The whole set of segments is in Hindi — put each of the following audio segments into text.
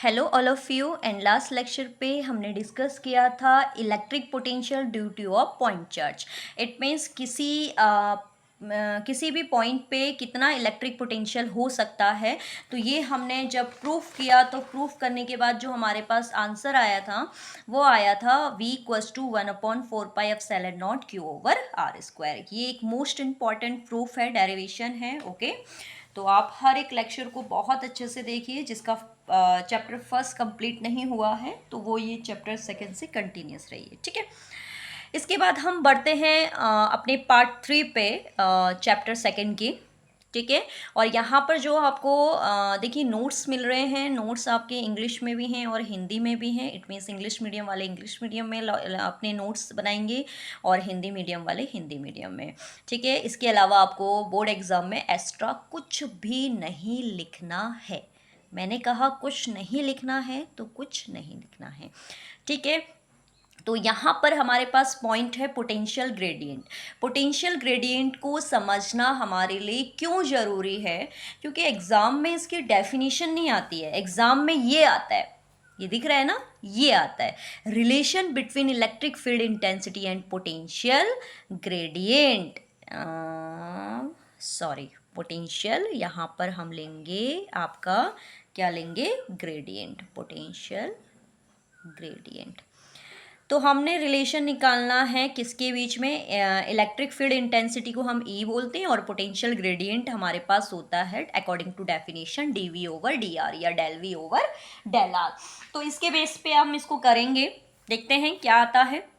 Hello all of you. And last lecture पे हमने डिस्कस किया था electric potential due to a point charge. It means किसी भी पॉइंट पे कितना इलेक्ट्रिक पोटेंशियल हो सकता है। तो ये हमने जब प्रूफ किया तो प्रूफ करने के बाद जो हमारे पास आंसर आया था वो आया था V=1/4πε0Q/r²। ये एक मोस्ट इम्पॉर्टेंट प्रूफ है, डेरिवेशन है। ओके तो आप हर एक लेक्चर को बहुत अच्छे से देखिए। जिसका चैप्टर फर्स्ट कंप्लीट नहीं हुआ है तो वो ये चैप्टर सेकंड से कंटिन्यूस रहिए, ठीक है। इसके बाद हम बढ़ते हैं अपने पार्ट 3 पे, चैप्टर सेकंड की, ठीक है। और यहाँ पर जो आपको देखिए नोट्स मिल रहे हैं, नोट्स आपके इंग्लिश में भी हैं और हिंदी में भी हैं। इट मीन्स इंग्लिश मीडियम वाले इंग्लिश मीडियम में अपने नोट्स बनाएंगे और हिंदी मीडियम वाले हिंदी मीडियम में, ठीक है। इसके अलावा आपको बोर्ड एग्ज़ाम में एक्स्ट्रा कुछ भी नहीं लिखना है। मैंने कहा कुछ नहीं लिखना है तो कुछ नहीं लिखना है, ठीक है। तो यहाँ पर हमारे पास पॉइंट है पोटेंशियल ग्रेडियंट। पोटेंशियल ग्रेडियंट को समझना हमारे लिए क्यों ज़रूरी है? क्योंकि एग्ज़ाम में इसकी डेफिनेशन नहीं आती है। एग्ज़ाम में ये आता है, ये दिख रहा है ना, ये आता है relation between electric field intensity and potential gradient. Sorry, potential यहाँ पर हम लेंगे आपका क्या लेंगे, ग्रेडियंट, पोटेंशियल ग्रेडियंट। तो हमने रिलेशन निकालना है किसके बीच में, इलेक्ट्रिक फील्ड इंटेंसिटी को हम E बोलते हैं और पोटेंशियल ग्रेडियंट हमारे पास होता है अकॉर्डिंग टू डेफिनेशन dV/dr या del V/del r। तो इसके बेस पे हम इसको करेंगे, देखते हैं क्या आता है।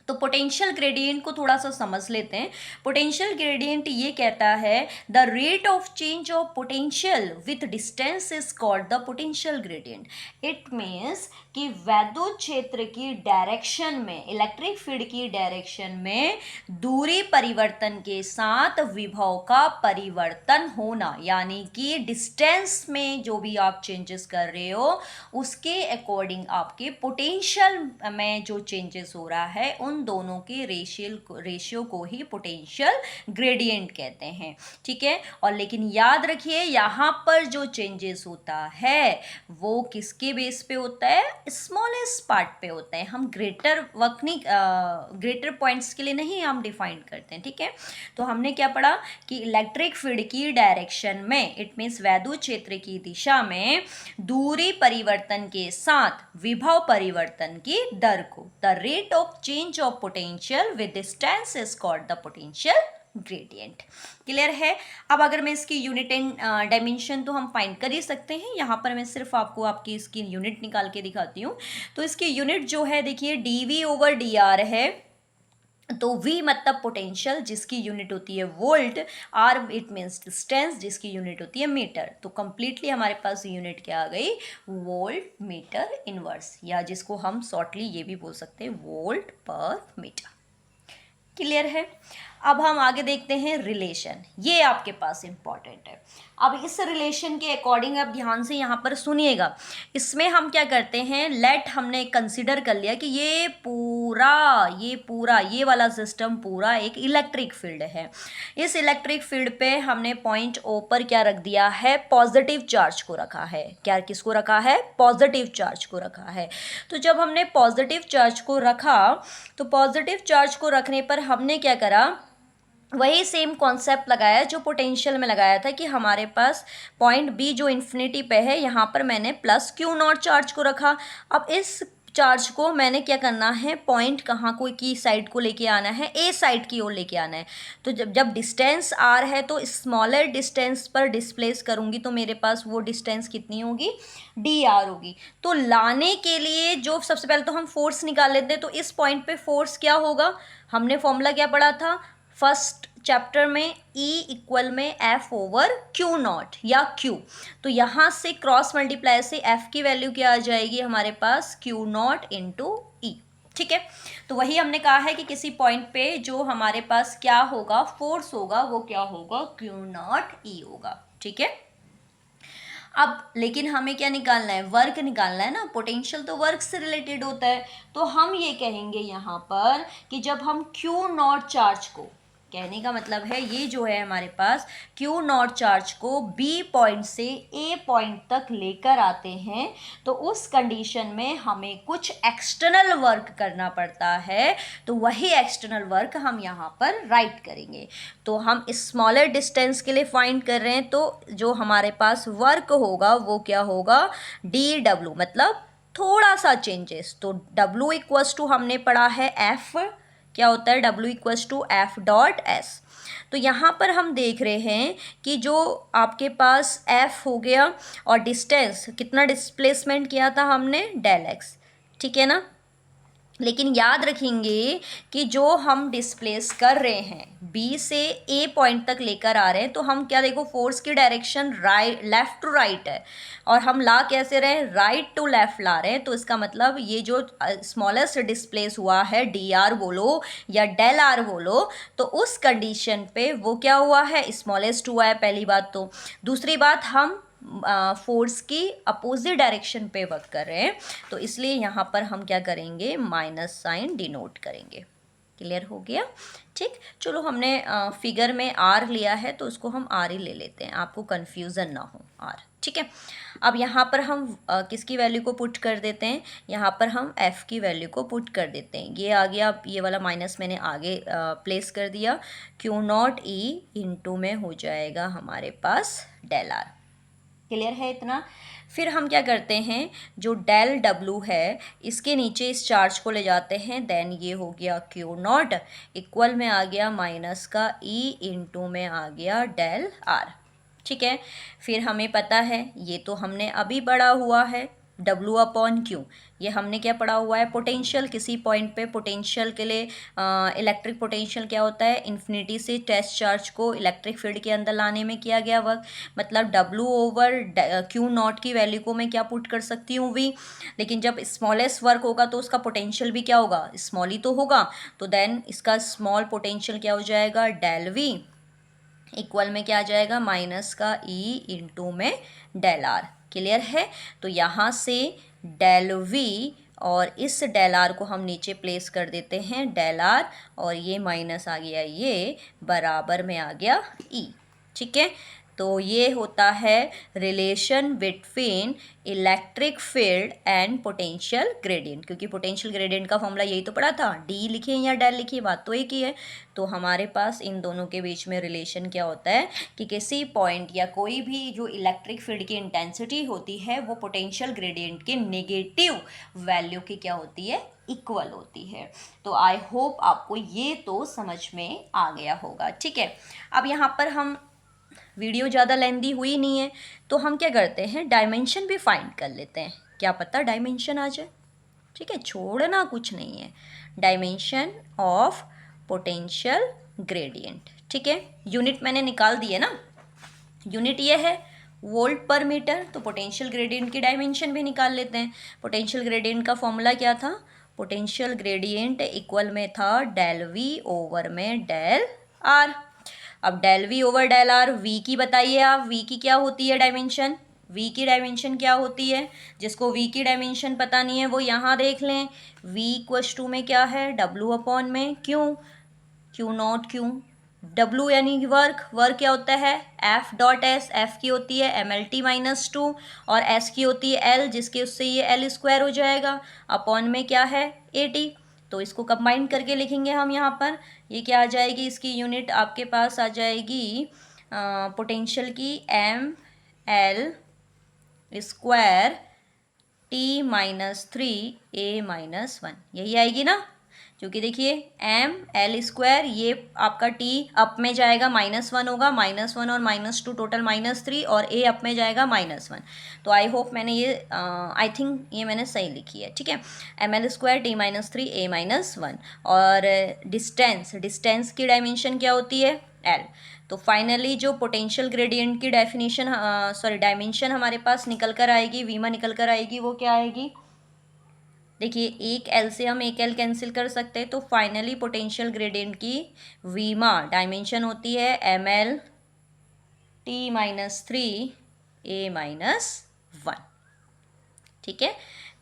तो पोटेंशियल ग्रेडियंट को थोड़ा सा समझ लेते हैं। पोटेंशियल ग्रेडियंट ये कहता है the rate of change of potential with distance is called the potential gradient. It means कि वैद्युत क्षेत्र की डायरेक्शन में, इलेक्ट्रिक फील्ड की डायरेक्शन में दूरी परिवर्तन के साथ विभव का परिवर्तन होना, यानी कि डिस्टेंस में जो भी आप चेंजेस कर रहे हो उसके अकॉर्डिंग आपके पोटेंशियल में जो चेंजेस हो रहा है उन दोनों के रेशियो को ही पोटेंशियल ग्रेडियंट कहते हैं, ठीक है। और लेकिन याद रखिए यहाँ पर जो चेंजेस होता है वो किसके बेस पे होता है, स्मॉलेस्ट पार्ट पे होता है। हम ग्रेटर वर्क नहीं, ग्रेटर पॉइंट्स के लिए नहीं हम डिफाइन करते हैं, ठीक है। तो हमने क्या पढ़ा कि इलेक्ट्रिक फील्ड की डायरेक्शन में, इट मीन्स वैद्युत क्षेत्र की दिशा में दूरी परिवर्तन के साथ विभव परिवर्तन की दर को, the rate of change of potential with distance is called the potential gradient. Clear है? अब अगर मैं इसकी यूनिट एंड डायमेंशन तो हम फाइंड कर ही सकते हैं। यहाँ पर मैं सिर्फ आपको आपकी इसकी यूनिट निकाल के दिखाती हूँ। तो इसकी यूनिट जो है देखिए dV/dr है। तो V मतलब पोटेंशियल जिसकी यूनिट होती है volt, R it means distance जिसकी यूनिट होती है मीटर। तो कंप्लीटली हमारे पास यूनिट क्या आ गई, वोल्ट मीटर इनवर्स, या जिसको हम शॉर्टली ये भी बोल सकते हैं वोल्ट पर मीटर। क्लियर है? अब हम आगे देखते हैं रिलेशन, ये आपके पास इंपॉर्टेंट है। अब इस रिलेशन के अकॉर्डिंग अब ध्यान से यहाँ पर सुनिएगा। इसमें हम क्या करते हैं, लेट हमने कंसिडर कर लिया कि ये पूरा ये वाला सिस्टम पूरा एक इलेक्ट्रिक फील्ड है। इस इलेक्ट्रिक फील्ड पे हमने पॉइंट O पर क्या रख दिया है, पॉजिटिव चार्ज को रखा है। क्या किसको रखा है, पॉजिटिव चार्ज को रखा है। तो जब हमने पॉजिटिव चार्ज को रखा तो पॉजिटिव चार्ज को रखने पर हमने क्या करा, वही सेम कॉन्सेप्ट लगाया जो पोटेंशियल में लगाया था कि हमारे पास पॉइंट B जो इन्फिनिटी पे है यहाँ पर मैंने प्लस Q0 चार्ज को रखा। अब इस चार्ज को मैंने क्या करना है, पॉइंट कहाँ को की साइड को लेके आना है, A साइड की ओर लेके आना है। तो जब डिस्टेंस R है तो स्मॉलर डिस्टेंस पर डिस्प्लेस करूँगी तो मेरे पास वो डिस्टेंस कितनी होगी, dr होगी। तो लाने के लिए जो सबसे पहले तो हम फोर्स निकाल लेते हैं। तो इस पॉइंट पे फोर्स क्या होगा, हमने फॉर्मूला क्या पढ़ा था फर्स्ट चैप्टर में, E=F/Q0 या Q। तो यहाँ से क्रॉस मल्टीप्लाई से F की वैल्यू क्या आ जाएगी हमारे पास, Q0 × E, ठीक है। तो वही हमने कहा है कि किसी पॉइंट पे जो हमारे पास क्या होगा, फोर्स होगा, वो क्या होगा, Q0 E होगा, ठीक है। अब लेकिन हमें क्या निकालना है, वर्क निकालना है ना। पोटेंशियल तो वर्क से रिलेटेड होता है। तो हम ये कहेंगे यहाँ पर कि जब हम Q0 चार्ज को कहने का मतलब है ये जो है हमारे पास क्यू नॉट चार्ज को बी पॉइंट से ए पॉइंट तक लेकर आते हैं, तो उस कंडीशन में हमें कुछ एक्सटर्नल वर्क करना पड़ता है, तो वही एक्सटर्नल वर्क हम यहाँ पर राइट करेंगे। तो हम स्मॉलर डिस्टेंस के लिए फाइंड कर रहे हैं, तो जो हमारे पास वर्क होगा वो क्या होगा, डी डब्ल्यू, मतलब थोड़ा सा चेंजेस। तो डब्ल्यू इक्वल्स टू हमने पढ़ा है एफ, क्या होता है W equals to F dot S. तो यहाँ पर हम देख रहे हैं कि जो आपके पास F हो गया और डिस्टेंस कितना डिस्प्लेसमेंट किया था हमने, डेल एक्स, ठीक है ना। लेकिन याद रखेंगे कि जो हम डिस्प्लेस कर रहे हैं B से A पॉइंट तक लेकर आ रहे हैं, तो हम क्या देखो फोर्स की direction right, left to right है, और हम ला कैसे रहे हैं, राइट टू लेफ़्ट ला रहे हैं। तो इसका मतलब ये जो स्मॉलेस्ट डिस्प्लेस हुआ है DR बोलो या डेल आर बोलो, तो उस कंडीशन पे वो क्या हुआ है, स्मॉलेस्ट हुआ है, पहली बात। तो दूसरी बात, हम फोर्स की अपोजिट डायरेक्शन पे वर्क कर रहे हैं, तो इसलिए यहाँ पर हम क्या करेंगे, माइनस साइन डिनोट करेंगे। क्लियर हो गया, ठीक। चलो, हमने फिगर में आर लिया है तो उसको हम आर ही ले लेते हैं, आपको कन्फ्यूज़न ना हो, आर, ठीक है। अब यहाँ पर हम किसकी वैल्यू को पुट कर देते हैं, यहाँ पर हम एफ़ की वैल्यू को पुट कर देते हैं। ये आ गया, ये वाला माइनस मैंने आगे प्लेस कर दिया, क्यू नॉट ई इंटू में हो जाएगा हमारे पास डेल आर। क्लियर है इतना। फिर हम क्या करते हैं, जो डेल डब्ल्यू है इसके नीचे इस चार्ज को ले जाते हैं, देन ये हो गया क्यू नॉट इक्वल में आ गया माइनस का ई इंटू में आ गया डेल आर, ठीक है। फिर हमें पता है, ये तो हमने अभी पढ़ा हुआ है, W अपॉन क्यू, ये हमने क्या पढ़ा हुआ है, पोटेंशियल, किसी पॉइंट पे पोटेंशियल के लिए इलेक्ट्रिक पोटेंशियल क्या होता है, इन्फिनिटी से टेस्ट चार्ज को इलेक्ट्रिक फील्ड के अंदर लाने में किया गया वर्क। मतलब W ओवर क्यू नॉट की वैल्यू को मैं क्या पुट कर सकती हूँ, V। लेकिन जब स्मॉलेस्ट वर्क होगा तो उसका पोटेंशियल भी क्या होगा, स्मॉल ही तो होगा, तो देन इसका स्मॉल पोटेंशियल क्या हो जाएगा, डेल V इक्वल में क्या आ जाएगा, माइनस का E इंटू में डेल आर। क्लियर है। तो यहाँ से डेल V और इस डेल आर को हम नीचे प्लेस कर देते हैं, डेल आर, और ये माइनस आ गया, ये बराबर में आ गया E, ठीक है। तो ये होता है relation between electric field and potential gradient, क्योंकि पोटेंशियल ग्रेडियंट का फॉर्मूला यही तो पड़ा था, डी लिखिए या डेल लिखिए, बात तो एक ही है। तो हमारे पास इन दोनों के बीच में रिलेशन क्या होता है कि किसी पॉइंट या कोई भी जो इलेक्ट्रिक फील्ड की इंटेंसिटी होती है वो पोटेंशियल ग्रेडियंट के नेगेटिव वैल्यू की क्या होती है, इक्वल होती है। तो आई होप आपको ये तो समझ में आ गया होगा, ठीक है। अब यहाँ पर हम, वीडियो ज़्यादा लेंदी हुई नहीं है, तो हम क्या करते हैं, डायमेंशन भी फाइंड कर लेते हैं, क्या पता डायमेंशन आ जाए, ठीक है। छोड़ना कुछ नहीं है, डायमेंशन ऑफ पोटेंशियल ग्रेडियंट, ठीक है। यूनिट मैंने निकाल दी है ना, यूनिट ये है वोल्ट पर मीटर, तो पोटेंशियल ग्रेडियंट की डायमेंशन भी निकाल लेते हैं। पोटेंशियल ग्रेडियंट का फॉर्मूला क्या था, पोटेंशियल ग्रेडियंट इक्वल में था डेल V ओवर में डेल R। अब del V over del R, V की बताइए आप, V की क्या होती है डायमेंशन, V की डायमेंशन क्या होती है, जिसको V की डायमेंशन पता नहीं है वो यहाँ देख लें। V इक्वल्स टू में क्या है, W अपॉन में क्यू नॉट क्यू, W यानी वर्क, वर्क क्या होता है, F डॉट एस, F की होती है MLT माइनस 2 और S की होती है L, जिसके उससे ये L स्क्वायर हो जाएगा, अपॉन में क्या है AT। तो इसको कंबाइन करके लिखेंगे हम यहाँ पर, ये क्या आ जाएगी, इसकी यूनिट आपके पास आ जाएगी पोटेंशियल की ML square T minus 3A-1, यही आएगी ना। क्योंकि देखिए ML स्क्वायर, ये आपका T अप में जाएगा -1 होगा, -1 और -2 टोटल -3, और A अप में जाएगा -1। तो आई होप मैंने ये आई थिंक ये मैंने सही लिखी है, ठीक है। ML स्क्वायर T-3A-1, और डिस्टेंस की डायमेंशन क्या होती है, L। तो फाइनली जो पोटेंशियल ग्रेडियंट की डेफिनेशन डायमेंशन हमारे पास निकल कर आएगी, वीमा निकल कर आएगी, वो क्या आएगी, देखिए एक L से हम एक L कैंसिल कर सकते हैं, तो फाइनली पोटेंशियल ग्रेडियंट की वीमा डायमेंशन होती है ML T-3A-1, ठीक है।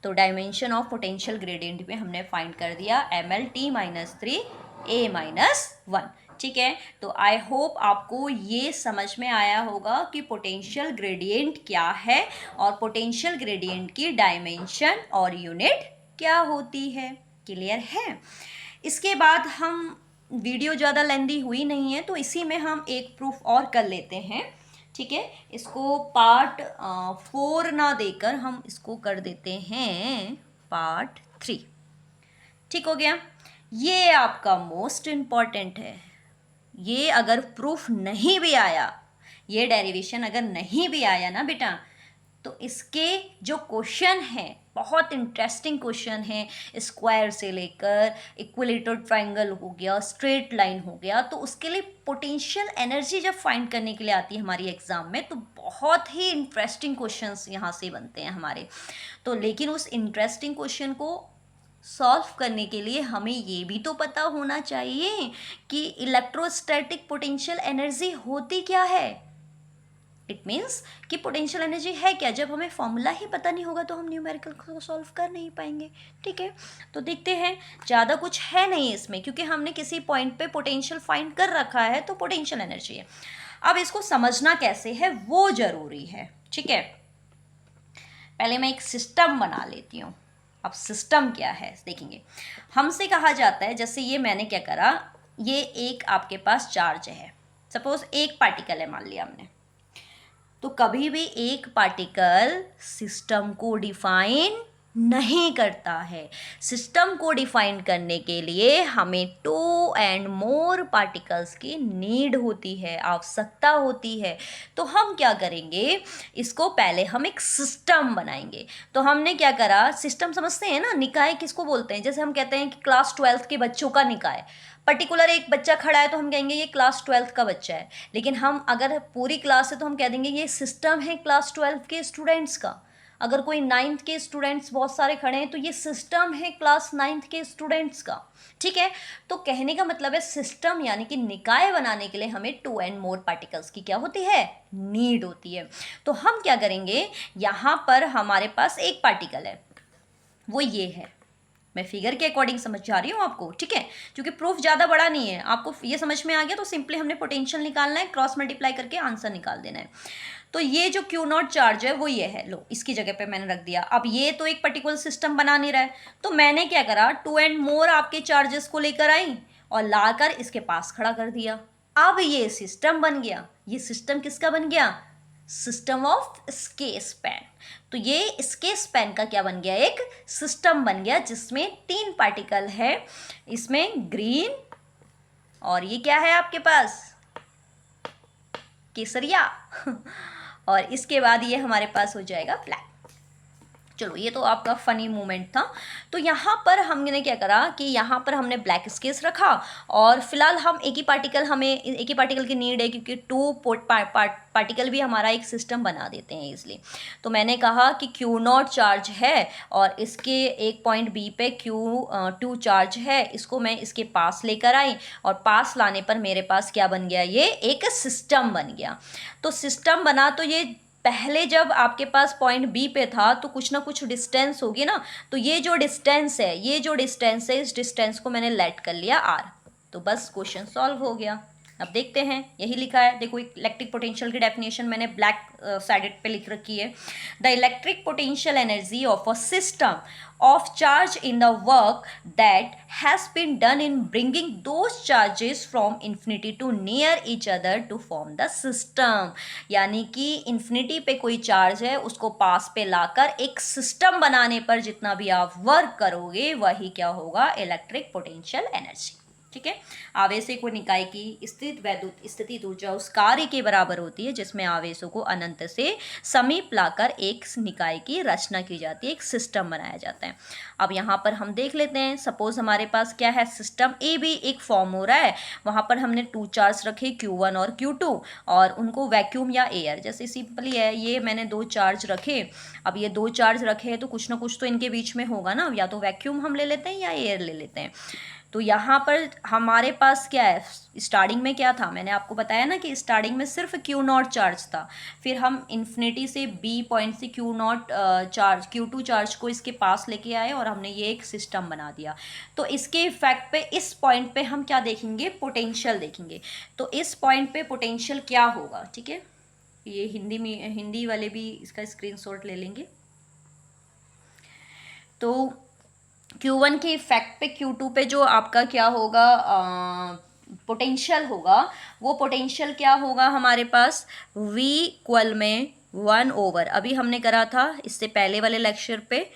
तो डायमेंशन ऑफ पोटेंशियल ग्रेडियंट में हमने फाइंड कर दिया ML T-3A-1। ठीक है, तो आई होप आपको ये समझ में आया होगा कि पोटेंशियल ग्रेडियंट क्या है और पोटेंशियल ग्रेडियंट की डायमेंशन और यूनिट क्या होती है। क्लियर है। इसके बाद हम, वीडियो ज़्यादा लेंदी हुई नहीं है तो इसी में हम एक प्रूफ और कर लेते हैं। ठीक है, इसको पार्ट 4 ना देकर हम इसको कर देते हैं पार्ट 3। ठीक हो गया। ये आपका मोस्ट इम्पॉर्टेंट है। ये अगर प्रूफ नहीं भी आया, ये डेरिवेशन अगर नहीं भी आया ना बेटा, तो इसके जो क्वेश्चन है बहुत इंटरेस्टिंग क्वेश्चन है। स्क्वायर से लेकर इक्विलेटरल ट्रायंगल हो गया, स्ट्रेट लाइन हो गया, तो उसके लिए पोटेंशियल एनर्जी जब फाइंड करने के लिए आती है हमारी एग्जाम में, तो बहुत ही इंटरेस्टिंग क्वेश्चंस यहाँ से बनते हैं हमारे। तो लेकिन उस इंटरेस्टिंग क्वेश्चन को सॉल्व करने के लिए हमें ये भी तो पता होना चाहिए कि इलेक्ट्रोस्टैटिक पोटेंशियल एनर्जी होती क्या है। इट मीन्स कि पोटेंशियल एनर्जी है क्या। जब हमें फॉर्मूला ही पता नहीं होगा तो हम न्यूमेरिकल को सॉल्व कर नहीं पाएंगे। ठीक है, तो देखते हैं। ज़्यादा कुछ है नहीं इसमें, क्योंकि हमने किसी पॉइंट पे पोटेंशियल फाइंड कर रखा है, तो पोटेंशियल एनर्जी है। अब इसको समझना कैसे है वो ज़रूरी है। ठीक है, पहले मैं एक सिस्टम बना लेती हूँ। अब सिस्टम क्या है देखेंगे। हमसे कहा जाता है, जैसे ये मैंने क्या करा, ये एक आपके पास चार्ज है, सपोज एक पार्टिकल है मान लिया हमने। तो कभी भी एक पार्टिकल सिस्टम को डिफाइन नहीं करता है। सिस्टम को डिफाइन करने के लिए हमें 2 एंड मोर पार्टिकल्स की नीड होती है, आवश्यकता होती है। तो हम क्या करेंगे, इसको पहले हम एक सिस्टम बनाएंगे। तो हमने क्या करा, सिस्टम समझते हैं ना, निकाय किसको बोलते हैं। जैसे हम कहते हैं कि क्लास 12 के बच्चों का निकाय, पर्टिकुलर एक बच्चा खड़ा है तो हम कहेंगे ये क्लास 12 का बच्चा है। लेकिन हम अगर पूरी क्लास है तो हम कह देंगे ये सिस्टम है क्लास 12 के स्टूडेंट्स का। अगर कोई 9th के स्टूडेंट्स बहुत सारे खड़े हैं तो ये सिस्टम है क्लास 9th के स्टूडेंट्स का। ठीक है, तो कहने का मतलब है सिस्टम यानी कि निकाय बनाने के लिए हमें 2 एंड मोर पार्टिकल्स की क्या होती है, नीड होती है। तो हम क्या करेंगे, यहाँ पर हमारे पास एक पार्टिकल है, वो ये है। मैं फिगर के अकॉर्डिंग समझ जा रही हूँ आपको। ठीक है, क्योंकि प्रूफ ज़्यादा बड़ा नहीं है, आपको ये समझ में आ गया तो सिंपली हमने पोटेंशियल निकालना है, क्रॉस मल्टीप्लाई करके आंसर निकाल देना है। तो ये जो Q0 चार्ज है वो ये है, लो इसकी जगह पे मैंने रख दिया। अब ये तो एक पर्टिकुलर सिस्टम बना नहीं रहा है, तो मैंने क्या करा, 2 एंड मोर आपके चार्जेस को लेकर आई और लाकर इसके पास खड़ा कर दिया। अब ये सिस्टम बन गया। ये सिस्टम किसका बन गया, सिस्टम ऑफ स्केसपैन। तो ये स्केसपैन का क्या बन गया, एक सिस्टम बन गया जिसमें 3 पार्टिकल है। इसमें ग्रीन और ये क्या है आपके पास, केसरिया और इसके बाद ये हमारे पास हो जाएगा ब्लैक। चलो ये तो आपका फनी मोमेंट था। तो यहाँ पर हमने क्या करा कि यहाँ पर हमने ब्लैक स्केस रखा और फिलहाल हम एक ही पार्टिकल की नीड है, क्योंकि 2 पार्टिकल भी हमारा एक सिस्टम बना देते हैं इसलिए। तो मैंने कहा कि Q0 चार्ज है और इसके एक पॉइंट B पे Q2 चार्ज है, इसको मैं इसके पास लेकर आई और पास लाने पर मेरे पास क्या बन गया, ये एक सिस्टम बन गया। तो सिस्टम बना, तो ये पहले जब आपके पास पॉइंट बी पे था तो कुछ ना कुछ डिस्टेंस होगी ना, तो ये जो डिस्टेंस है इस डिस्टेंस को मैंने लेट कर लिया r। तो बस क्वेश्चन सॉल्व हो गया। अब देखते हैं, यही लिखा है, देखो इलेक्ट्रिक पोटेंशियल की डेफिनेशन मैंने ब्लैक साइडेड पे लिख रखी है। The electric potential energy of a system of charge in the work that has been done in bringing those charges from infinity to near each other to form the system। यानी कि इन्फिनिटी पे कोई चार्ज है उसको पास पे लाकर एक सिस्टम बनाने पर जितना भी आप वर्क करोगे वही क्या होगा, इलेक्ट्रिक पोटेंशियल एनर्जी। ठीक है, आवेश को निकाय की स्थित वैद्युत स्थिति ऊर्जा उस कार्य के बराबर होती है जिसमें आवेशों को अनंत से समीप लाकर एक निकाय की रचना की जाती है, एक सिस्टम बनाया जाता है। अब यहाँ पर हम देख लेते हैं, सपोज हमारे पास क्या है, सिस्टम ए भी एक फॉर्म हो रहा है। वहाँ पर हमने 2 चार्ज रखे Q1 और Q2 और उनको वैक्यूम या एयर, जैसे सिंपली है ये मैंने 2 चार्ज रखे। अब ये 2 चार्ज रखे हैं तो कुछ ना कुछ तो इनके बीच में होगा ना, या तो वैक्यूम हम ले लेते हैं या एयर ले लेते हैं। तो यहाँ पर हमारे पास क्या है, स्टार्टिंग में क्या था, मैंने आपको बताया ना कि स्टार्टिंग में सिर्फ क्यू नॉट चार्ज था, फिर हम इन्फिनिटी से बी पॉइंट से Q not charge Q2 charge को इसके पास लेके आए और हमने ये एक सिस्टम बना दिया। तो इसके इफेक्ट पे इस पॉइंट पे हम क्या देखेंगे, पोटेंशियल देखेंगे। तो इस पॉइंट पे पोटेंशियल क्या होगा, ठीक है, ये हिंदी वाले भी इसका स्क्रीनशॉट ले लेंगे। तो Q1 के इफेक्ट पे Q2 पे जो आपका क्या होगा, पोटेंशियल होगा, वो पोटेंशियल क्या होगा हमारे पास, V इक्वल में 1/, अभी हमने करा था इससे पहले वाले लेक्चर पे,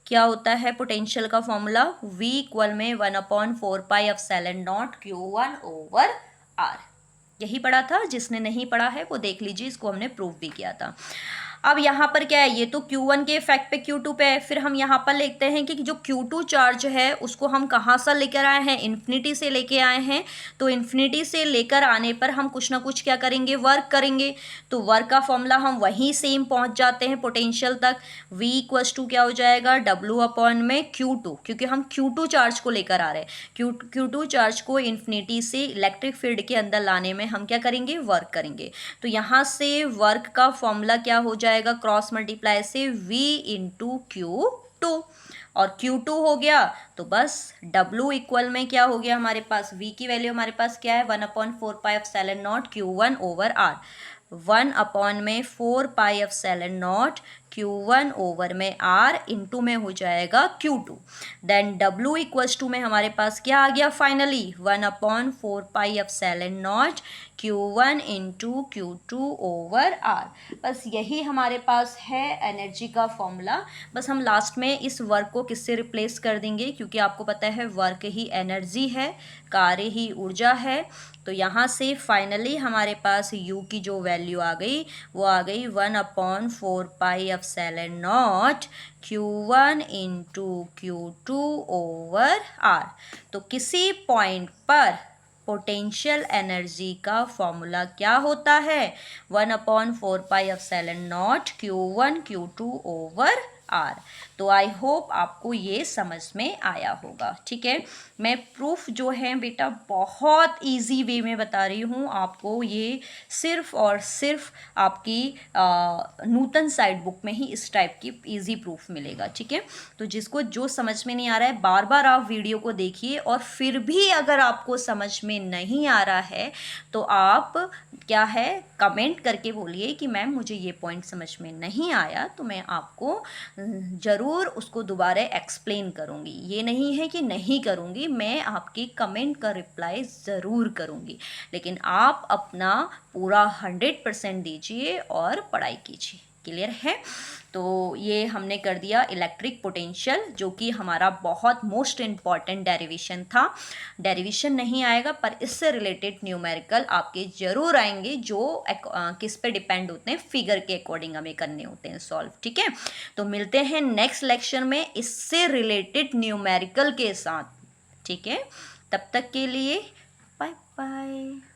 क्या होता है पोटेंशियल का फॉर्मूला, V इक्वल में 1/4πε0 Q1/R। यही पढ़ा था, जिसने नहीं पढ़ा है वो देख लीजिए, इसको हमने प्रूव भी किया था। अब यहाँ पर क्या है, ये तो Q1 के इफेक्ट पे Q2 पे है, फिर हम यहाँ पर लिखते हैं कि जो Q2 चार्ज है उसको हम कहाँ से लेकर आए हैं, इन्फिनिटी से लेके आए हैं। तो इन्फिनिटी से लेकर आने पर हम कुछ ना कुछ क्या करेंगे, वर्क करेंगे। तो वर्क का फॉर्मूला हम वहीं सेम पहुँच जाते हैं पोटेंशियल तक। V इक्वल्स टू क्या हो जाएगा, W/Q2, क्योंकि हम Q2 चार्ज को लेकर आ रहे हैं। Q2 चार्ज को इन्फिनिटी से इलेक्ट्रिक फील्ड के अंदर लाने में हम क्या करेंगे, वर्क करेंगे। तो यहाँ से वर्क का फॉर्मूला क्या हो जाएगा, क्रॉस मल्टीप्लाई से V इंटू Q2, और Q2 हो गया तो बस W इक्वल में क्या हो गया हमारे पास, V की वैल्यू हमारे पास क्या है, 1/4πε0 Q1/R, 1/4πε0 Q1/R इंटू में हो जाएगा Q2। Then W equals to में हमारे पास क्या आ गया फाइनली, 1/4πε0 Q1 इंटू Q2/R। बस यही हमारे पास है एनर्जी का फॉर्मूला। बस हम लास्ट में इस वर्क को किससे रिप्लेस कर देंगे, क्योंकि आपको पता है वर्क ही एनर्जी है, कार्य ही ऊर्जा है। तो यहाँ से फाइनली हमारे पास U की जो वैल्यू आ गई वो आ गई 1/4πε0 Q1 इंटू Q2/R। तो किसी पॉइंट पर पोटेंशियल एनर्जी का फॉर्मूला क्या होता है, 1/4πε0 Q1 Q2/R। तो आई होप आपको ये समझ में आया होगा, ठीक है। मैं प्रूफ जो है बेटा बहुत इजी वे में बता रही हूँ आपको, ये सिर्फ और सिर्फ आपकी नूतन साइड बुक में ही इस टाइप की इजी प्रूफ मिलेगा, ठीक है। तो जिसको जो समझ में नहीं आ रहा है, बार बार आप वीडियो को देखिए, और फिर भी अगर आपको समझ में नहीं आ रहा है तो आप क्या है, कमेंट करके बोलिए कि मैम मुझे ये पॉइंट समझ में नहीं आया, तो मैं आपको ज़रूर उसको दोबारा एक्सप्लेन करूँगी। ये नहीं है कि नहीं करूँगी, मैं आपकी कमेंट का रिप्लाई ज़रूर करूँगी, लेकिन आप अपना पूरा 100% दीजिए और पढ़ाई कीजिए। क्लियर है। तो ये हमने कर दिया इलेक्ट्रिक पोटेंशियल, जो कि हमारा बहुत मोस्ट इम्पॉर्टेंट डेरिवेशन था। डेरिवेशन नहीं आएगा पर इससे रिलेटेड न्यूमेरिकल आपके ज़रूर आएंगे, जो किस पे डिपेंड होते हैं, फिगर के अकॉर्डिंग हमें करने होते हैं सॉल्व, ठीक है। तो मिलते हैं नेक्स्ट लेक्चर में इससे रिलेटेड न्यूमेरिकल के साथ, ठीक है। तब तक के लिए बाय बाय।